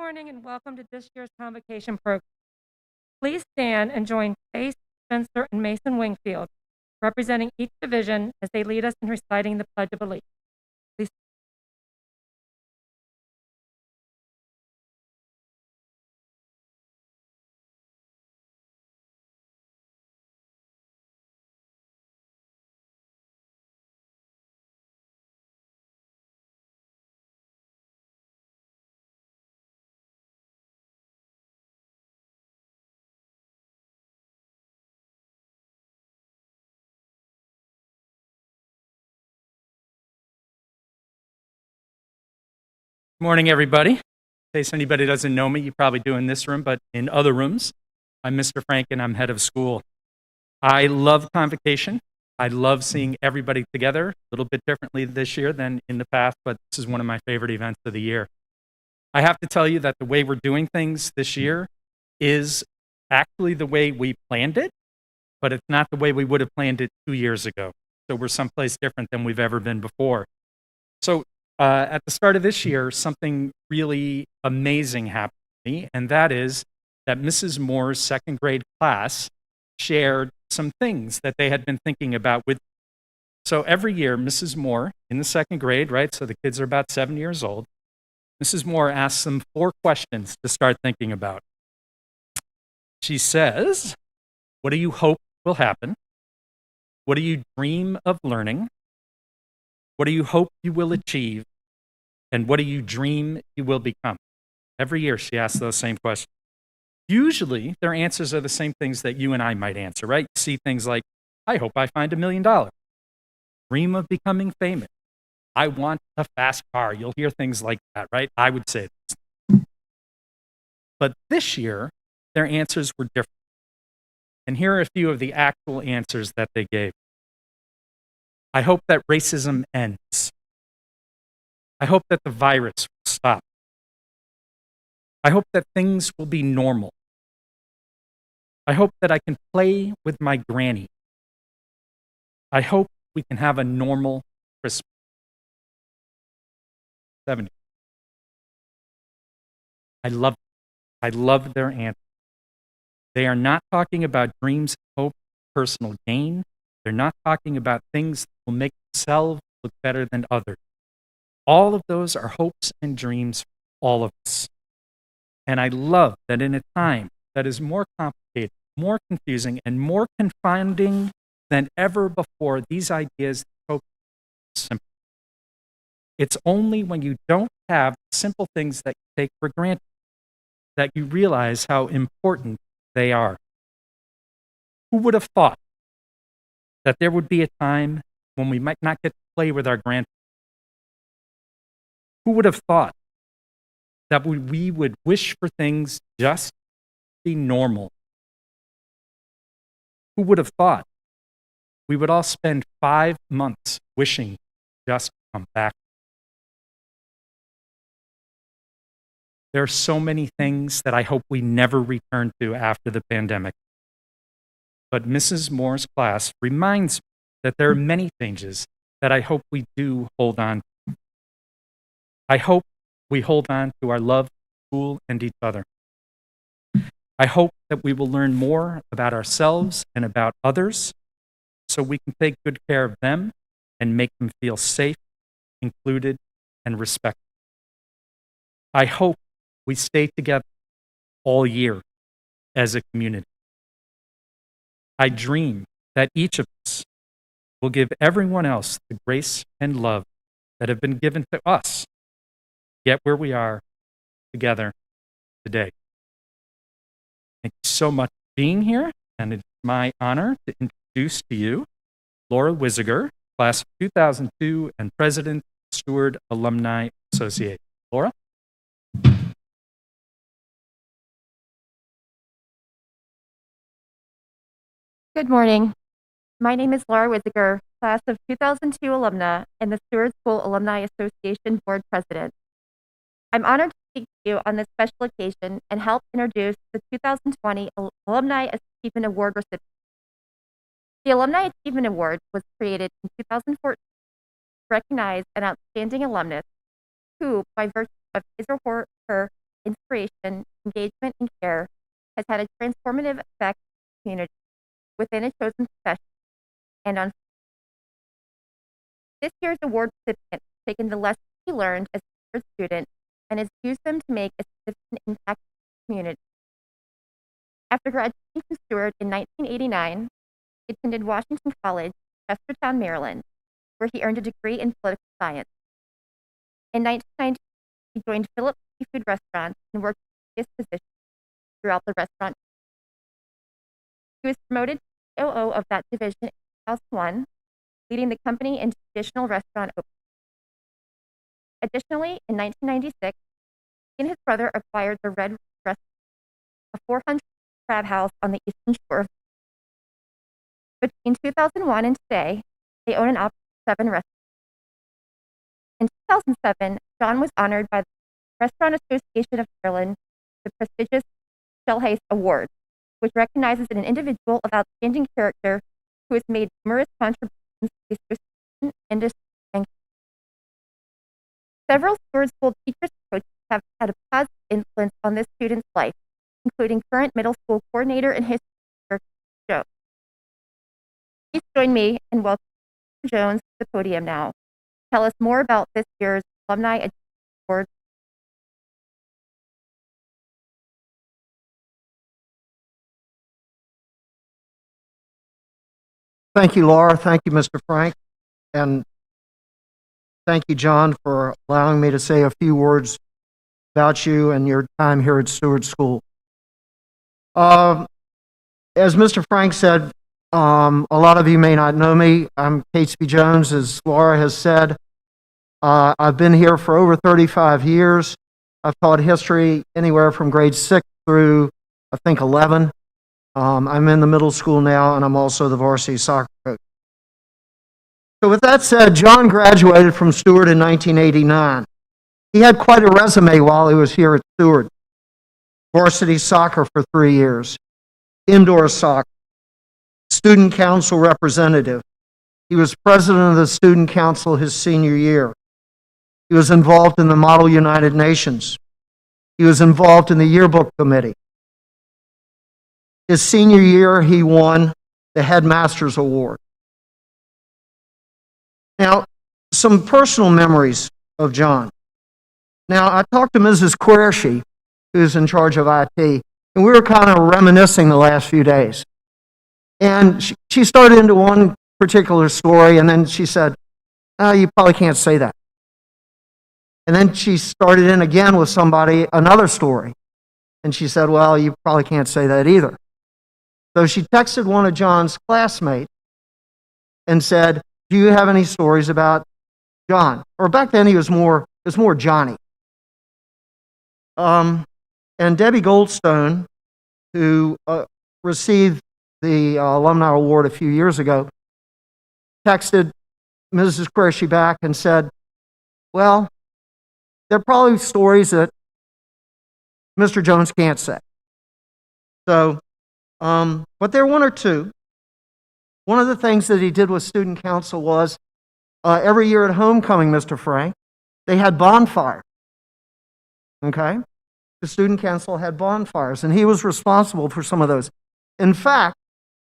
morning and welcome to this year's Convocation program. Please stand and join Chase, Spencer, and Mason Wingfield, representing each division as they lead us in reciting the Pledge of Allegiance. Please. Morning, everybody. In case anybody doesn't know me, you probably do in this room, but in other rooms, I'm Mr. Frank and I'm head of school. I love Convocation. I love seeing everybody together, a little bit differently this year than in the past, but this is one of my favorite events of the year. I have to tell you that the way we're doing things this year is actually the way we planned it, but it's not the way we would have planned it 2 years ago. So we're someplace different than we've ever been before. So at the start of this year, something really amazing happened to me, and that is that Mrs. Moore's second grade class shared some things that they had been thinking about with. So every year, Mrs. Moore, in the second grade, right, so the kids are about 7 years old, Mrs. Moore asks them 4 questions to start thinking about. She says, what do you hope will happen? What do you dream of learning? What do you hope you will achieve? And what do you dream you will become? Every year she asks those same questions. Usually their answers are the same things that you and I might answer, right? You see things like, I hope I find $1 million. Dream of becoming famous. I want a fast car. You'll hear things like that, right? I would say this. But this year, their answers were different. And here are a few of the actual answers that they gave. I hope that racism ends. I hope that the virus will stop. I hope that things will be normal. I hope that I can play with my granny. I hope we can have a normal Christmas. 70. I love their answers. They are not talking about dreams, hope, personal gain. They're not talking about things that will make themselves look better than others. All of those are hopes and dreams for all of us. And I love that in a time that is more complicated, more confusing, and more confounding than ever before, these ideas are simple. It's only when you don't have simple things that you take for granted that you realize how important they are. Who would have thought that there would be a time when we might not get to play with our grandchildren? Who would have thought that we would wish for things just to be normal? Who would have thought we would all spend 5 months wishing just to come back? There are so many things that I hope we never return to after the pandemic. But Mrs. Moore's class reminds me that there are many changes that I hope we do hold on to. I hope we hold on to our love for school and each other. I hope that we will learn more about ourselves and about others so we can take good care of them and make them feel safe, included, and respected. I hope we stay together all year as a community. I dream that each of us will give everyone else the grace and love that have been given to us, yet where we are together today. Thank you so much for being here, and it's my honor to introduce to you Laura Weisiger, class of 2002 and president of Steward Alumni Association. Laura? Good morning. My name is Laura Weisiger, class of 2002 alumna and the Steward School Alumni Association Board President. I'm honored to speak to you on this special occasion and help introduce the 2020 Alumni Achievement Award recipients. The Alumni Achievement Award was created in 2014 to recognize an outstanding alumnus who, by virtue of his or her inspiration, engagement, and care has had a transformative effect on the community within a chosen profession and on this year's award recipient has taken the lessons he learned as a Steward student and has used them to make a significant impact on the community. After graduating from Steward in 1989, he attended Washington College, Chestertown, Maryland, where he earned a degree in political science. In 1990, he joined Phillips Seafood Restaurant and worked in various positions throughout the restaurant. He was promoted to COO of that division in 2001, leading the company into additional restaurant openings. Additionally, in 1996, he and his brother acquired the Red Restaurant, a 400 crab house on the eastern shore of between 2001 and today, they own and operate 7 restaurants. In 2007, John was honored by the Restaurant Association of Ireland with the prestigious Shellhace Award, which recognizes an individual of outstanding character who has made numerous contributions to the association industry. And several Steward School teachers and coaches have had a positive influence on this student's life, including current middle school coordinator and history teacher, Joe. Please join me in welcoming Mr. Jones to the podium now. Tell us more about this year's Alumni Achievement Award. Thank you, Laura. Thank you, Mr. Frank. And thank you, John, for allowing me to say a few words about you and your time here at Steward School. As Mr. Frank said, a lot of you may not know me. I'm Catesby Jones, as Laura has said. I've been here for over 35 years. I've taught history anywhere from grade 6 through, I think, 11. I'm in the middle school now, and I'm also the varsity soccer coach. So with that said, John graduated from Steward in 1989. He had quite a resume while he was here at Steward. Varsity soccer for 3 years, indoor soccer, student council representative. He was president of the student council his senior year. He was involved in the Model United Nations. He was involved in the yearbook committee. His senior year, he won the Headmaster's Award. Now, some personal memories of John. Now, I talked to Mrs. Quershi, who's in charge of IT, and we were kind of reminiscing the last few days. And she started into one particular story, and then she said, "Oh, you probably can't say that." And then she started in again with somebody, another story. And she said, "Well, you probably can't say that either." So she texted one of John's classmates and said, "Do you have any stories about John?" Or back then it was more Johnny. And Debbie Goldstone, who received the Alumni Award a few years ago, texted Mrs. Quershi back and said, "Well, there are probably stories that Mr. Jones can't say." So, but there are one or two. One of the things that he did with student council was every year at homecoming, Mr. Frank, they had bonfires. Okay? The student council had bonfires, and he was responsible for some of those. In fact,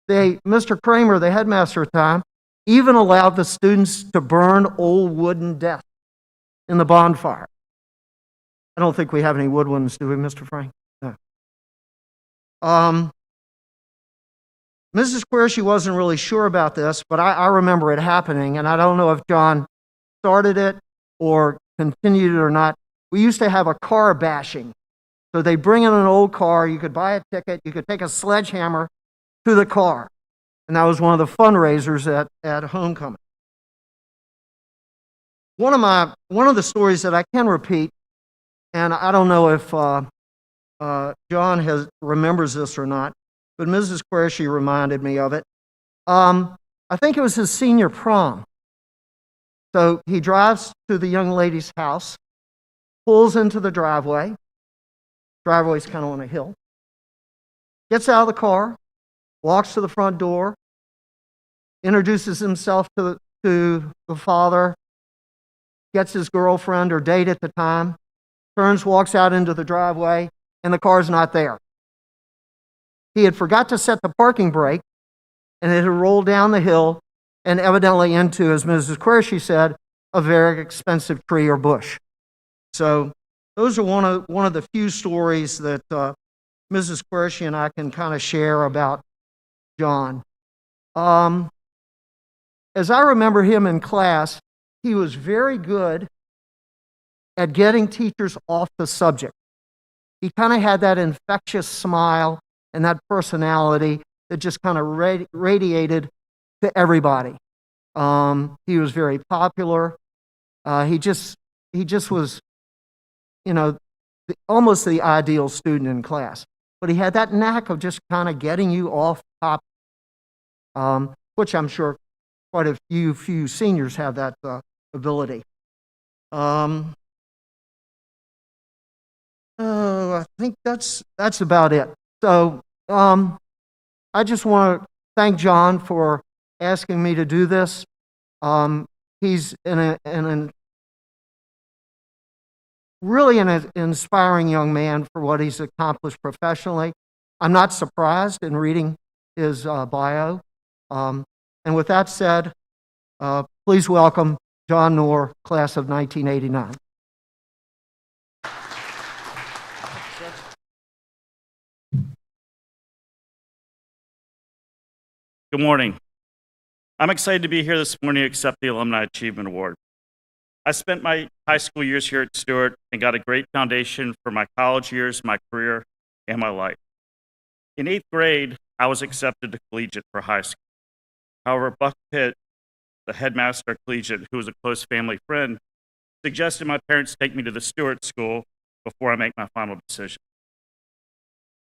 Mr. Kramer, the headmaster at the time, even allowed the students to burn old wooden desks in the bonfire. I don't think we have any wood ones, do we, Mr. Frank? No. Mrs. Quershi wasn't really sure about this, but I remember it happening, and I don't know if John started it or continued it or not. We used to have a car bashing. So they bring in an old car, you could buy a ticket, you could take a sledgehammer to the car. And that was one of the fundraisers at homecoming. One of the stories that I can repeat, and I don't know if John remembers this or not, but Mrs. Quershi reminded me of it. I think it was his senior prom. So he drives to the young lady's house, pulls into the driveway. Driveway's kind of on a hill. Gets out of the car, walks to the front door, introduces himself to the father, gets his girlfriend or date at the time, turns, walks out into the driveway, and the car's not there. He had forgot to set the parking brake, and it had rolled down the hill and evidently into, as Mrs. Quershi said, a very expensive tree or bush. So those are one of the few stories that Mrs. Quershi and I can kind of share about John. As I remember him in class, he was very good at getting teachers off the subject. He kind of had that infectious smile and that personality that just kind of radiated to everybody. He was very popular. He just was, almost the ideal student in class. But he had that knack of just kind of getting you off top, which I'm sure quite a few seniors have that ability. I think that's about it. So I just want to thank John for asking me to do this. He's really an inspiring young man for what he's accomplished professionally. I'm not surprised in reading his bio. And with that said, please welcome John Knorr, class of 1989. Good morning. I'm excited to be here this morning to accept the Alumni Achievement Award. I spent my high school years here at Steward and got a great foundation for my college years, my career, and my life. In 8th grade, I was accepted to collegiate for high school. However, Buck Pitt, the headmaster at collegiate, who was a close family friend, suggested my parents take me to the Steward School before I make my final decision.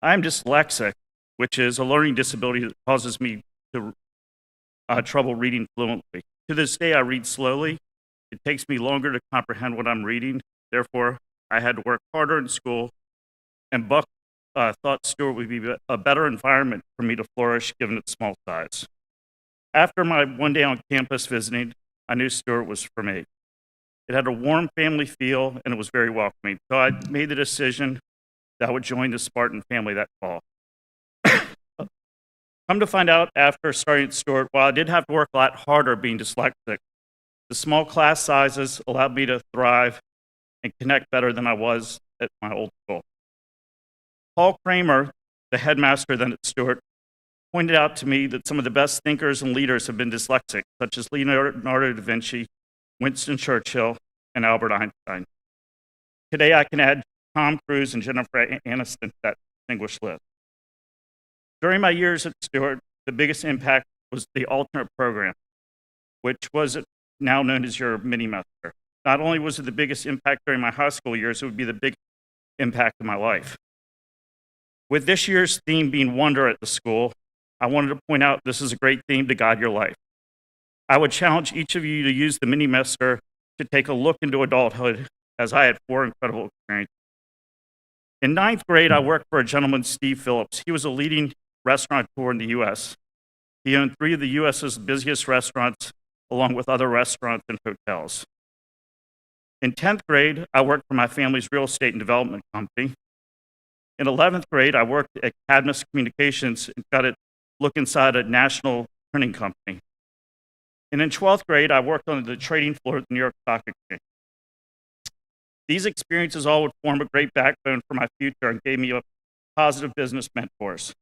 I am dyslexic, which is a learning disability that causes me to trouble reading fluently. To this day, I read slowly. It takes me longer to comprehend what I'm reading. Therefore, I had to work harder in school, and Buck thought Steward would be a better environment for me to flourish given its small size. After my one day on campus visiting, I knew Steward was for me. It had a warm family feel, and it was very welcoming. So I made the decision that I would join the Spartan family that fall. Come to find out after starting at Steward, while I did have to work a lot harder being dyslexic, the small class sizes allowed me to thrive and connect better than I was at my old school. Paul Kramer, the headmaster then at Steward, pointed out to me that some of the best thinkers and leaders have been dyslexic, such as Leonardo da Vinci, Winston Churchill, and Albert Einstein. Today, I can add Tom Cruise and Jennifer Aniston to that distinguished list. During my years at Steward, the biggest impact was the alternate program, which was now known as your mini-master. Not only was it the biggest impact during my high school years, it would be the big impact of my life. With this year's theme being wonder at the school, I wanted to point out this is a great theme to guide your life. I would challenge each of you to use the mini-master to take a look into adulthood, as I had 4 incredible experiences. In 9th grade, I worked for a gentleman, Steve Phillips. He was a leading restaurateur in the U.S. He owned 3 of the U.S.'s busiest restaurants, along with other restaurants and hotels. In 10th grade, I worked for my family's real estate and development company. In 11th grade, I worked at Catesby Communications and got a look inside a national printing company. And in 12th grade, I worked on the trading floor at the New York Stock Exchange. These experiences all would form a great backbone for my future and gave me a positive business mentors.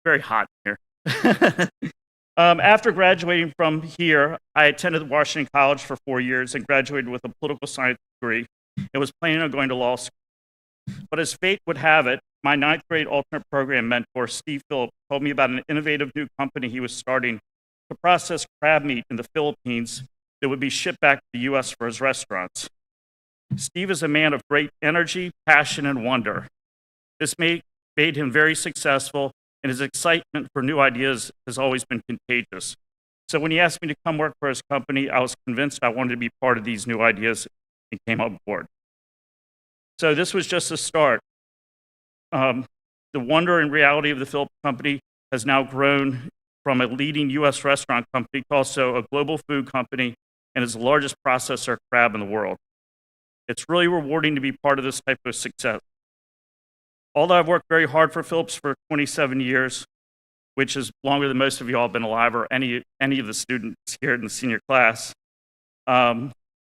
Very hot here. After graduating from here, I attended Washington College for 4 years and graduated with a political science degree and was planning on going to law school. But as fate would have it, my 9th grade alternate program mentor, Steve Phillips, told me about an innovative new company he was starting to process crab meat in the Philippines that would be shipped back to the U.S. for his restaurants. Steve is a man of great energy, passion, and wonder. This made him very successful, and his excitement for new ideas has always been contagious. So when he asked me to come work for his company, I was convinced I wanted to be part of these new ideas and came on board. So this was just a start. The wonder and reality of the Phillips Company has now grown from a leading U.S. restaurant company to also a global food company and is the largest processor of crab in the world. It's really rewarding to be part of this type of success. Although I've worked very hard for Phillips for 27 years, which is longer than most of you all have been alive or any of the students here in the senior class,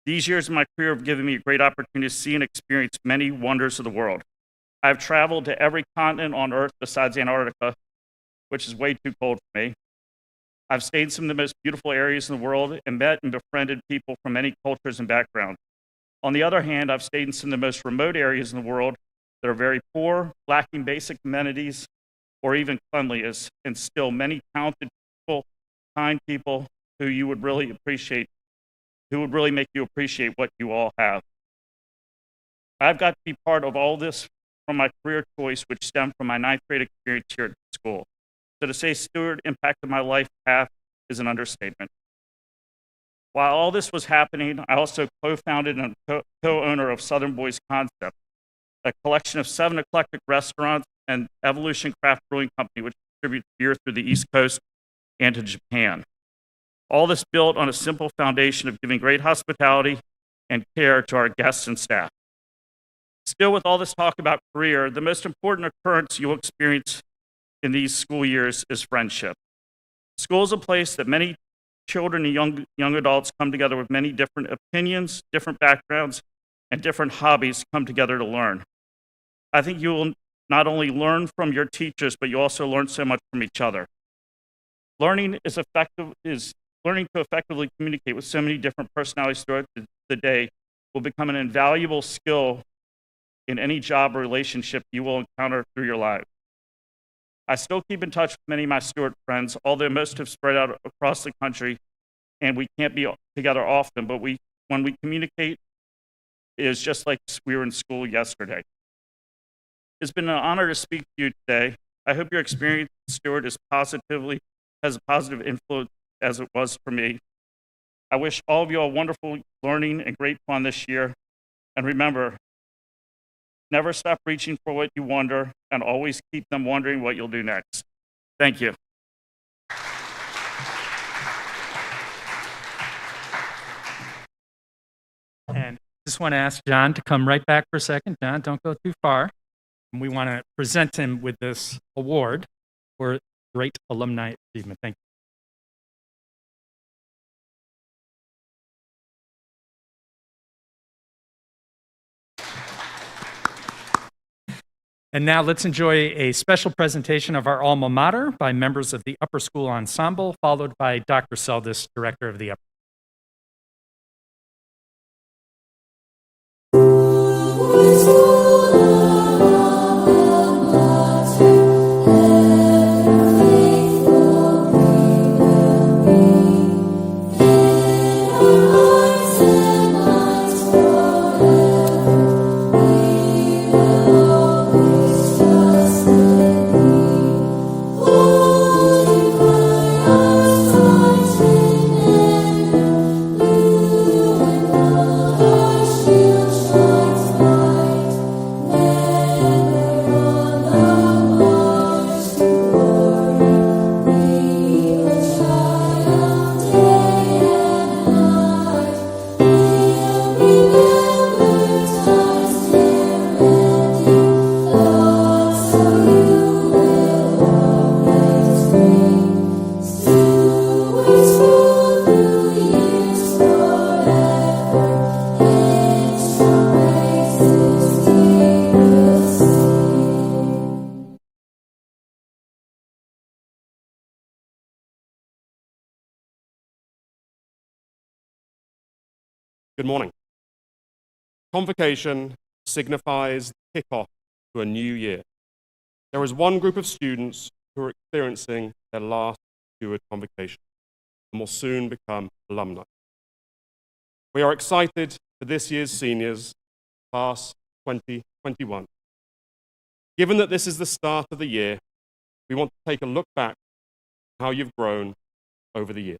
these years of my career have given me a great opportunity to see and experience many wonders of the world. I've traveled to every continent on Earth besides Antarctica, which is way too cold for me. I've stayed in some of the most beautiful areas in the world and met and befriended people from many cultures and backgrounds. On the other hand, I've stayed in some of the most remote areas in the world that are very poor, lacking basic amenities, or even cleanliness, and still many talented people, kind people who you would really appreciate, who would really make you appreciate what you all have. I've got to be part of all this from my career choice, which stemmed from my ninth grade experience here at the school. So to say Steward impacted my life path is an understatement. While all this was happening, I also co-founded and co-owner of Southern Boys Concept, a collection of 7 eclectic restaurants and Evolution Craft Brewing Company, which distributes beer through the East Coast and to Japan. All this built on a simple foundation of giving great hospitality and care to our guests and staff. Still, with all this talk about career, the most important occurrence you'll experience in these school years is friendship. School is a place that many children and young adults come together with many different opinions, different backgrounds, and different hobbies come together to learn. I think you will not only learn from your teachers, but you also learn so much from each other. Learning is learning to effectively communicate with so many different personalities throughout the day will become an invaluable skill in any job or relationship you will encounter through your life. I still keep in touch with many of my Steward friends, although most have spread out across the country and we can't be together often, but when we communicate, it is just like we were in school yesterday. It's been an honor to speak to you today. I hope your experience at Steward has a positive influence as it was for me. I wish all of you all wonderful learning and great fun this year. And remember, never stop reaching for what you wonder and always keep them wondering what you'll do next. Thank you. And just want to ask John to come right back for a second. John, don't go too far. And we want to present him with this award for great alumni achievement. Thank you. And now let's enjoy a special presentation of our alma mater by members of the Upper School Ensemble, followed by Dr. Seldis, Director of the Upper. Good morning. Convocation signifies the kickoff to a new year. There is one group of students who are experiencing their last Steward convocation and will soon become alumni. We are excited for this year's seniors, class 2021. Given that this is the start of the year, we want to take a look back at how you've grown over the year.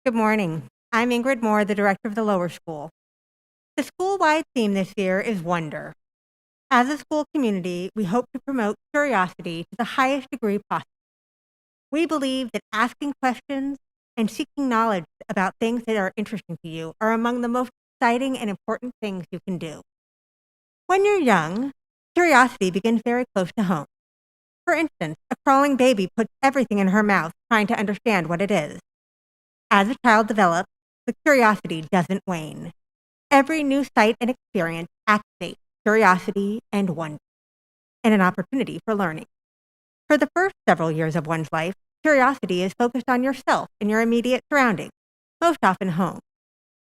Good morning. I'm Ingrid Moore, the director of the lower school. The school-wide theme this year is wonder. As a school community, we hope to promote curiosity to the highest degree possible. We believe that asking questions and seeking knowledge about things that are interesting to you are among the most exciting and important things you can do. When you're young, curiosity begins very close to home. For instance, a crawling baby puts everything in her mouth trying to understand what it is. As a child develops, the curiosity doesn't wane. Every new sight and experience activates curiosity and wonder, and an opportunity for learning. For the first several years of one's life, curiosity is focused on yourself and your immediate surroundings, most often home.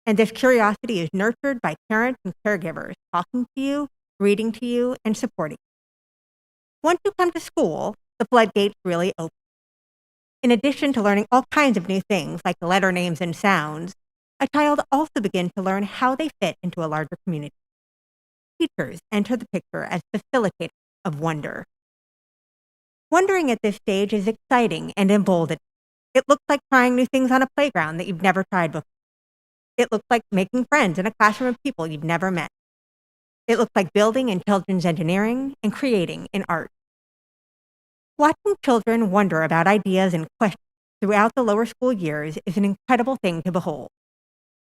And this curiosity is nurtured by parents and caregivers talking to you, reading to you, and supporting you. Once you come to school, the floodgates really open. In addition to learning all kinds of new things like the letter names and sounds, a child also begins to learn how they fit into a larger community. Teachers enter the picture as facilitators of wonder. Wondering at this stage is exciting and emboldening. It looks like trying new things on a playground that you've never tried before. It looks like making friends in a classroom of people you've never met. It looks like building in children's engineering and creating in art. Watching children wonder about ideas and questions throughout the lower school years is an incredible thing to behold.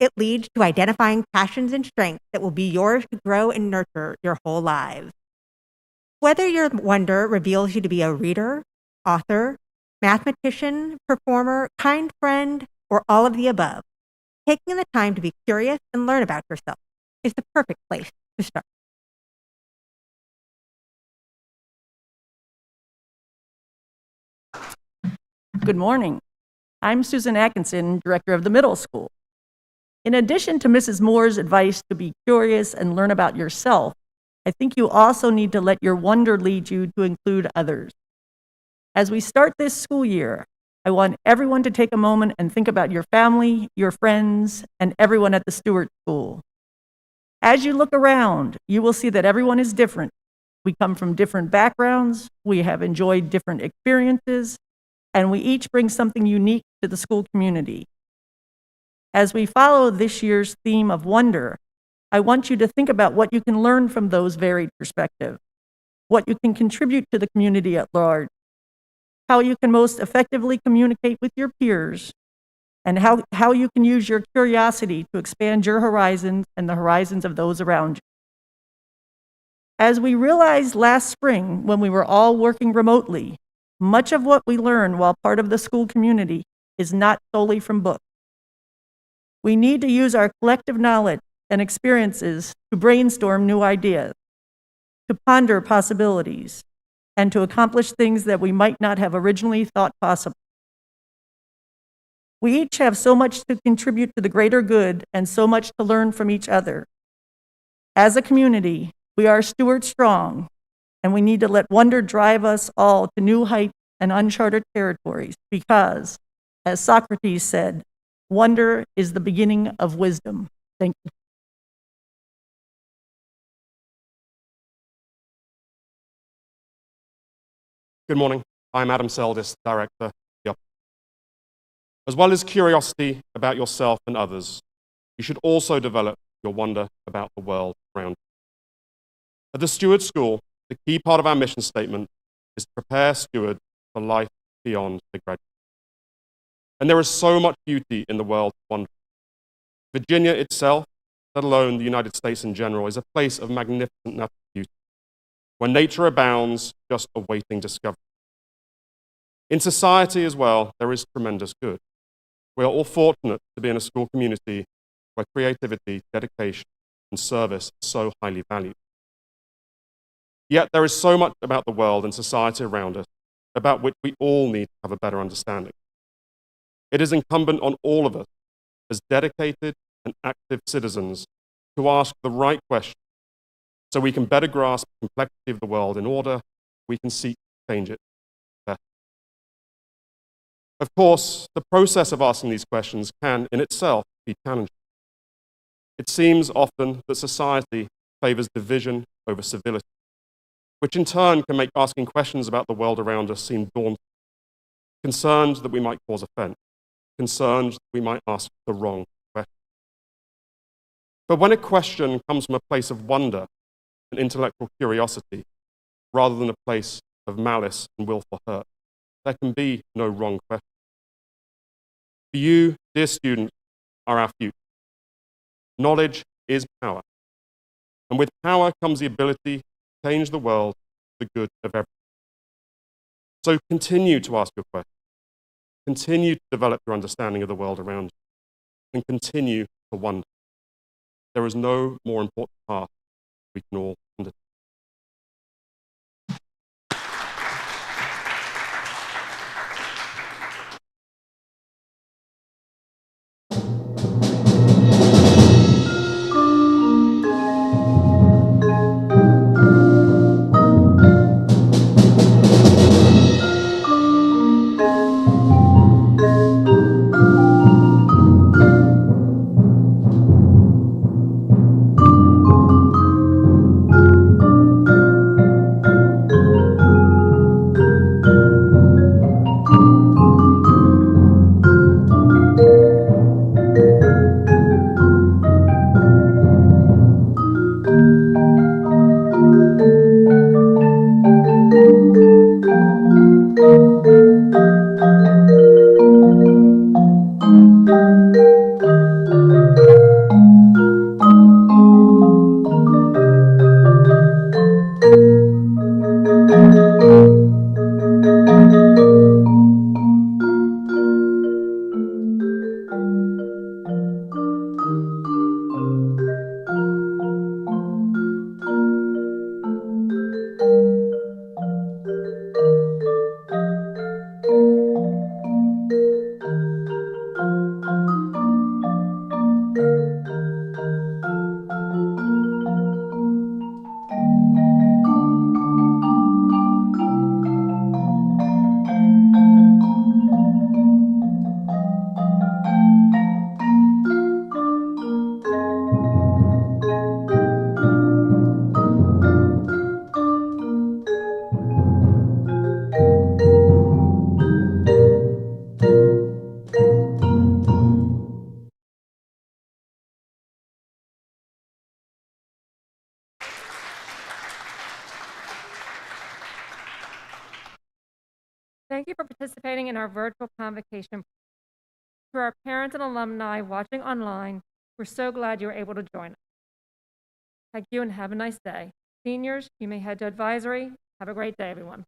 It leads to identifying passions and strengths that will be yours to grow and nurture your whole lives. Whether your wonder reveals you to be a reader, author, mathematician, performer, kind friend, or all of the above, taking the time to be curious and learn about yourself is the perfect place to start. Good morning. I'm Susan Atkinson, director of the middle school. In addition to Mrs. Moore's advice to be curious and learn about yourself, I think you also need to let your wonder lead you to include others. As we start this school year, I want everyone to take a moment and think about your family, your friends, and everyone at the Steward School. As you look around, you will see that everyone is different. We come from different backgrounds, we have enjoyed different experiences, and we each bring something unique to the school community. As we follow this year's theme of wonder, I want you to think about what you can learn from those varied perspectives, what you can contribute to the community at large, how you can most effectively communicate with your peers, and how you can use your curiosity to expand your horizons and the horizons of those around you. As we realized last spring when we were all working remotely, much of what we learn while part of the school community is not solely from books. We need to use our collective knowledge and experiences to brainstorm new ideas, to ponder possibilities, and to accomplish things that we might not have originally thought possible. We each have so much to contribute to the greater good and so much to learn from each other. As a community, we are Steward strong, and we need to let wonder drive us all to new heights and uncharted territories because, as Socrates said, wonder is the beginning of wisdom. Thank you. Good morning. I'm Adam Seldis, director. As well as curiosity about yourself and others, you should also develop your wonder about the world around you. At the Steward School, the key part of our mission statement is to prepare stewards for life beyond the graduate. And there is so much beauty in the world of wonder. Virginia itself, let alone the United States in general, is a place of magnificent natural beauty, where nature abounds, just awaiting discovery. In society as well, there is tremendous good. We are all fortunate to be in a school community where creativity, dedication, and service are so highly valued. Yet there is so much about the world and society around us about which we all need to have a better understanding. It is incumbent on all of us as dedicated and active citizens to ask the right questions so we can better grasp the complexity of the world in order we can seek to change it better. Of course, the process of asking these questions can in itself be challenging. It seems often that society favors division over civility, which in turn can make asking questions about the world around us seem daunting, concerned that we might cause offense. concerned we might ask the wrong question. But when a question comes from a place of wonder and intellectual curiosity, rather than a place of malice and willful hurt, there can be no wrong question. For you, dear students, are our future. Knowledge is power. And with power comes the ability to change the world for the good of everyone. So continue to ask your questions. Continue to develop your understanding of the world around you. And continue to wonder. There is no more important path we can all undertake. Thank you for participating in our virtual convocation. To our parents and alumni watching online, we're so glad you were able to join us. Thank you and have a nice day. Seniors, you may head to advisory. Have a great day, everyone.